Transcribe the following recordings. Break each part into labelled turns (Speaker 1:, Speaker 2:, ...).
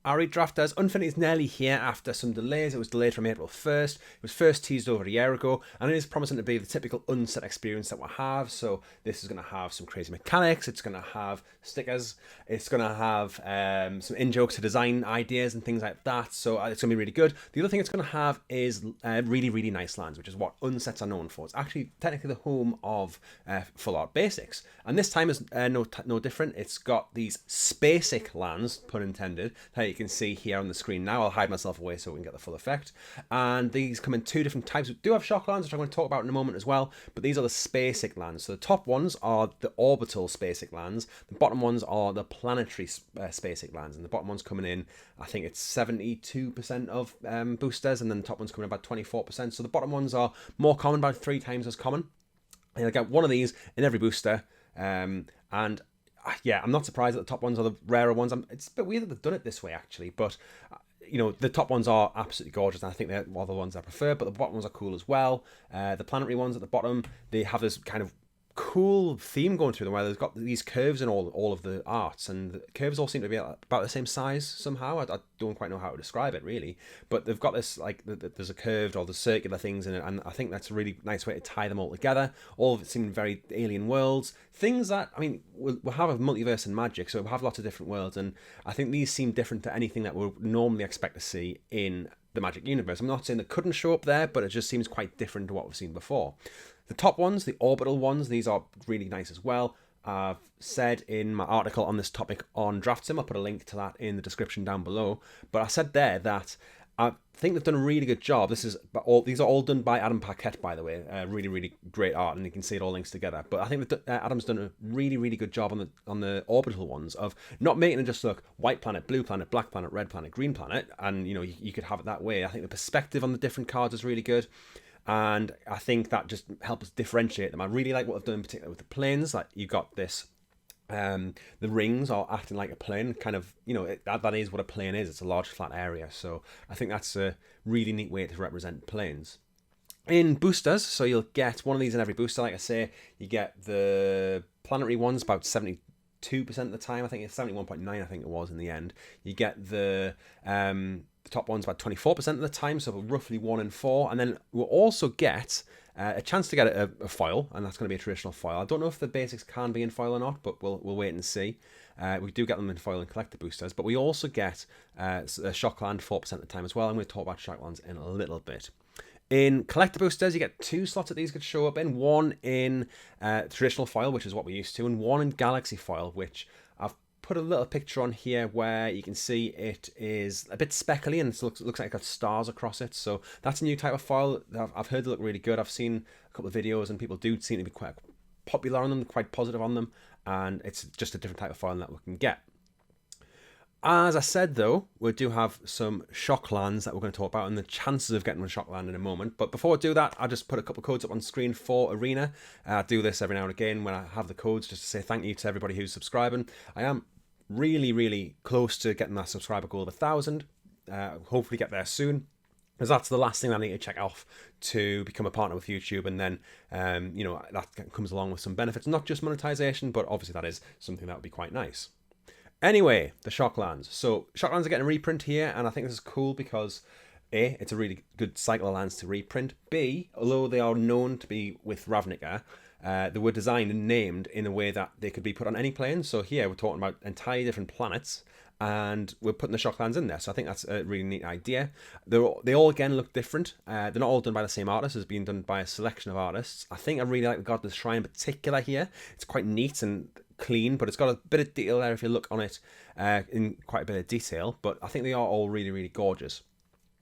Speaker 1: Alright, drafters, Unfinity is nearly here after some delays. It was delayed from April 1st. It was first teased over a year ago, and it is promising to be the typical unset experience that we'll have. So this is going to have some crazy mechanics, it's going to have stickers, it's going to have some in-jokes to design ideas and things like that. So it's going to be really good. The other thing it's going to have is really, really nice lands, which is what unsets are known for. It's actually technically the home of Full Art Basics. And this time is no different. It's got these spacek lands, pun intended, that you can see here on the screen now. I'll hide myself away so we can get the full effect. And these come in two different types. We do have shock lands, which I'm going to talk about in a moment as well, but these are the spacek lands. So the top ones are the orbital spacek lands. The bottom ones are the planetary spacek lands. And the bottom one's coming in, I think it's 72% of boosters, and then the top one's coming in about 24%. So the bottom ones are more common, about 3 times as common. And I get one of these in every booster. And yeah, I'm not surprised that the top ones are the rarer ones. It's a bit weird that they've done it this way, actually. But, you know, the top ones are absolutely gorgeous, and I think they're one of the ones I prefer. But the bottom ones are cool as well. The planetary ones at the bottom, they have this kind of cool theme going through them where they've got these curves in all of the arts, and the curves all seem to be about the same size somehow. I don't quite know how to describe it really, but they've got this, like, there's a curved or the circular things in it, and I think that's a really nice way to tie them all together. All of it seem very alien worlds, things that, I mean, we'll have a multiverse and magic, so we'll have lots of different worlds, and I think these seem different to anything that we'll normally expect to see in the Magic universe. I'm not saying they couldn't show up there, but it just seems quite different to what we've seen before. The top ones, the orbital ones, these are really nice as well. I've said in my article on this topic on draftsim, I'll put a link to that in the description down below, but I said there that I think they've done a really good job. These are all done by Adam Paquette, by the way. Really, really great art, and you can see it all links together. But I think that Adam's done a really, really good job on the orbital ones of not making it just look white planet, blue planet, black planet, red planet, green planet, and you know you could have it that way. I think the perspective on the different cards is really good, and I think that just helps differentiate them. I really like what they've done in particular with the planes. Like you've got this. The rings are acting like a plane, kind of, you know, that is what a plane is. It's a large flat area, so I think that's a really neat way to represent planes. In boosters, so you'll get one of these in every booster. Like I say, you get the planetary ones about 72% of the time. I think it's 71.9, I think it was in the end. You get the top ones about 24% of the time, so roughly 1 in 4. And then we'll also get a chance to get a foil, and that's going to be a traditional foil. I don't know if the basics can be in foil or not, but we'll wait and see. We do get them in foil and collector boosters, but we also get a Shockland 4% of the time as well. I'm going to talk about Shocklands in a little bit. In collector boosters, you get 2 slots that these could show up in. One in traditional foil, which is what we're used to, and one in galaxy foil, which I've put a little picture on here where you can see it is a bit speckly and it looks like it's got stars across it. So that's a new type of foil. I've heard they look really good. I've seen a couple of videos and people do seem to be quite popular on them, quite positive on them, and it's just a different type of foil that we can get. As I said, though, we do have some shock lands that we're going to talk about and the chances of getting a shock land in a moment. But before I do that, I'll just put a couple of codes up on screen for Arena. I do this every now and again when I have the codes, just to say thank you to everybody who's subscribing. I am really, really close to getting that subscriber goal of 1,000. Hopefully get there soon, because that's the last thing I need to check off to become a partner with YouTube, and then you know, that comes along with some benefits, not just monetization, but obviously that is something that would be quite nice. Anyway, the Shocklands. So Shocklands are getting a reprint here, and I think this is cool because A, it's a really good cycle of lands to reprint. B, although they are known to be with Ravnica, they were designed and named in a way that they could be put on any plane. So here we're talking about entirely different planets, and we're putting the Shocklands in there. So I think that's a really neat idea. They all again look different. They're not all done by the same artist. It's being done by a selection of artists. I think I really like the Godless Shrine in particular here. It's quite neat and clean, but it's got a bit of detail there if you look on it in quite a bit of detail. But I think they are all really, really gorgeous.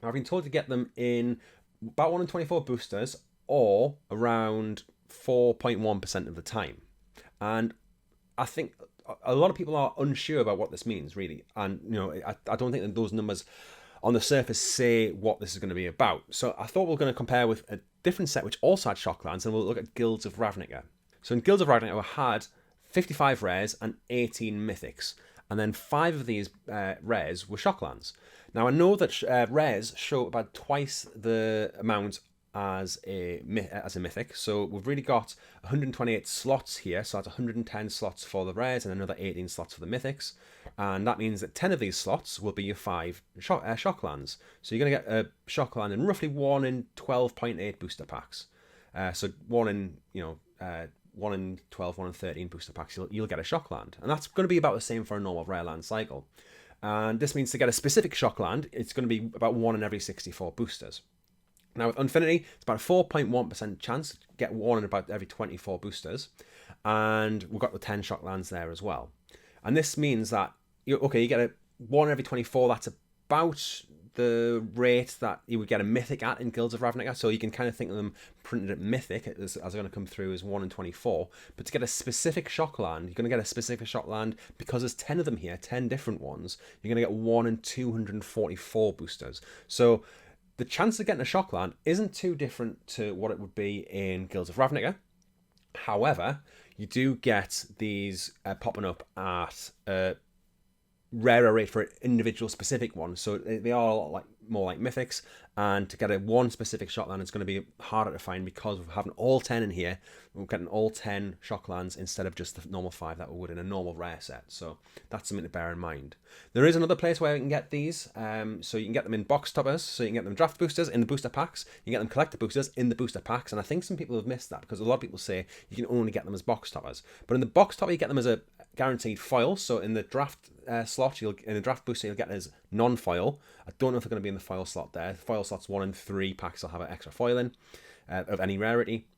Speaker 1: Now, I've been told to get them in about 1 in 24 boosters, or around 4.1% of the time. And I think a lot of people are unsure about what this means, really. And, you know, I don't think that those numbers on the surface say what this is going to be about. So I thought we were going to compare with a different set which also had Shocklands, and we'll look at Guilds of Ravnica. So in Guilds of Ravnica, we had 55 rares and 18 mythics, and then 5 of these rares were Shocklands. Now I know that rares show about twice the amount as a mythic. So we've really got 128 slots here, so that's 110 slots for the rares and another 18 slots for the mythics, and that means that 10 of these slots will be your 5 shock lands. So you're going to get a shock land in roughly 1 in 12.8 booster packs. So 1 in 1 in 12, 1 in 13 booster packs, you'll get a shock land, and that's going to be about the same for a normal rare land cycle. And this means to get a specific shock land, it's going to be about 1 in every 64 boosters. Now with Unfinity, it's about a 4.1% chance to get 1 in about every 24 boosters, and we've got the 10 shock lands there as well. And this means that you get a 1 every 24. That's about the rate that you would get a mythic at in Guilds of Ravnica. So you can kind of think of them printed at mythic as going to come through as 1 in 24. But to get a specific shock land, you're going to get a specific shock land because there's 10 of them here, 10 different ones. You're going to get 1 in 244 boosters. So the chance of getting a shock land isn't too different to what it would be in Guilds of Ravnica. However, you do get these popping up at a rarer rate for individual specific ones. So they are more like mythics, and to get a one specific shock land is going to be harder to find because we're having all 10 in here. We're getting all 10 shock lands instead of just the normal 5 that we would in a normal rare set. So that's something to bear in mind. There is another place where you can get these. So you can get them in box toppers. So you can get them draft boosters in the booster packs. You can get them collector boosters in the booster packs. And I think some people have missed that because a lot of people say you can only get them as box toppers. But in the box topper, you get them as a guaranteed foil. So in the draft slot, in the draft booster, you'll get it as non-foil. I don't know if they're going to be in the foil slot there. The foil slot's 1 in 3 packs will have an extra foil in of any rarity.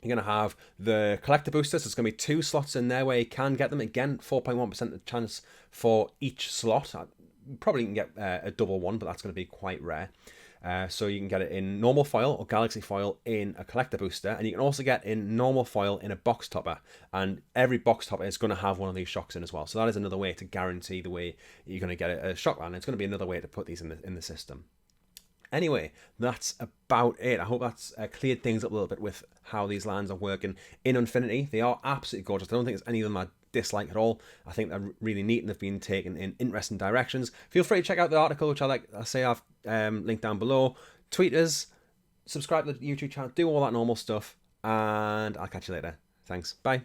Speaker 1: You're going to have the collector boosters. There's going to be 2 slots in there where you can get them. Again, 4.1% chance for each slot. Probably can get a double one, but that's going to be quite rare. So you can get it in normal foil or galaxy foil in a collector booster, and you can also get in normal foil in a box topper, and every box topper is going to have one of these shocks in as well. So that is another way to guarantee the way you're going to get a shock land. It's going to be another way to put these in the system. Anyway, that's about it. I hope that's cleared things up a little bit with how these lands are working in Unfinity. They are absolutely gorgeous. I don't think there's any of them I dislike at all. I think they're really neat and they've been taken in interesting directions. Feel free to check out the article, which I've linked down below. Tweet us, subscribe to the YouTube channel, do all that normal stuff, and I'll catch you later. Thanks. Bye.